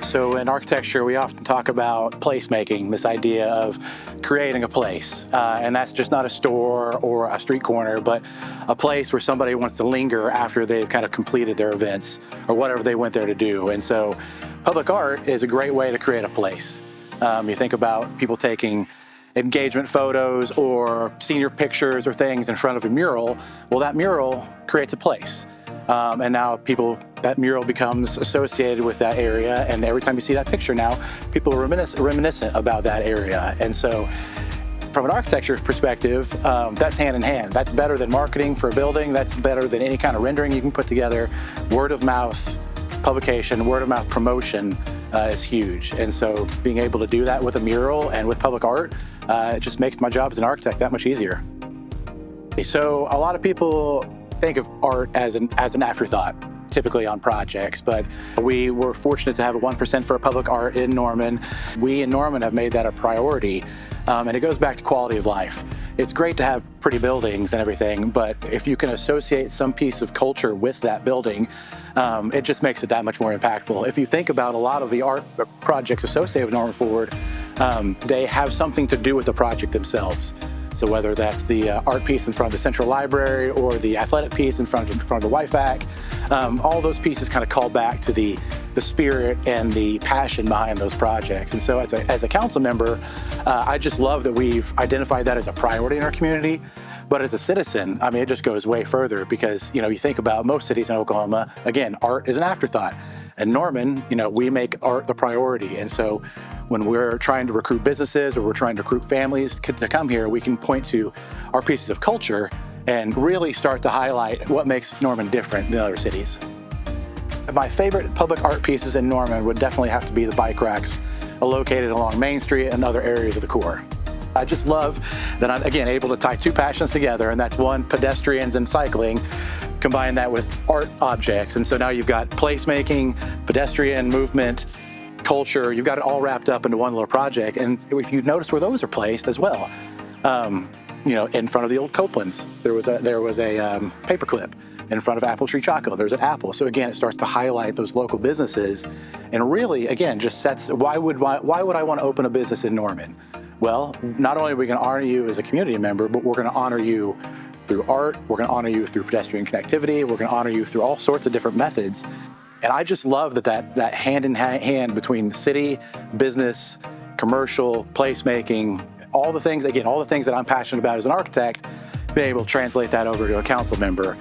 So in architecture, we often talk about placemaking, this idea of creating a place. And that's just not a store or a street corner, but a place where somebody wants to linger after they've kind of completed their events or whatever they went there to do. And so public art is a great way to create a place. You think about people taking engagement photos or senior pictures or things in front of a mural. Well, that mural creates a place. And now that mural becomes associated with that area. And every time you see that picture now, people are reminiscent about that area. And so from an architecture perspective, that's hand in hand. That's better than marketing for a building. That's better than any kind of rendering you can put together. Word of mouth publication, word of mouth promotion is huge. And so being able to do that with a mural and with public art, it just makes my job as an architect that much easier. So a lot of people think of art as an afterthought, typically on projects, but we were fortunate to have a 1% for public art in Norman. We in Norman have made that a priority, and it goes back to quality of life. It's great to have pretty buildings and everything, but if you can associate some piece of culture with that building, it just makes it that much more impactful. If you think about a lot of the art projects associated with Norman Forward, they have something to do with the project themselves. So whether that's the art piece in front of the Central Library or the athletic piece in front of the YFAC, all those pieces kind of call back to the spirit and the passion behind those projects. And so as a council member, I just love that we've identified that as a priority in our community. But as a citizen, I mean, it just goes way further because, you think about most cities in Oklahoma, again, art is an afterthought. In Norman, we make art the priority. And so when we're trying to recruit businesses or we're trying to recruit families to come here, we can point to our pieces of culture and really start to highlight what makes Norman different than other cities. My favorite public art pieces in Norman would definitely have to be the bike racks located along Main Street and other areas of the core. I just love that I'm, again, able to tie two passions together, and that's one, pedestrians and cycling, combine that with art objects. And so now you've got placemaking, pedestrian movement, culture, you've got it all wrapped up into one little project. And if you notice where those are placed as well, in front of the old Copelands, there was a paperclip. In front of Apple Tree Choco, there's an apple. So again, it starts to highlight those local businesses, and really, again, just sets, why would I want to open a business in Norman? Well, not only are we going to honor you as a community member, but we're going to honor you through art, we're going to honor you through pedestrian connectivity, we're going to honor you through all sorts of different methods. And I just love that hand in hand between city, business, commercial, placemaking, all the things that I'm passionate about as an architect, being able to translate that over to a council member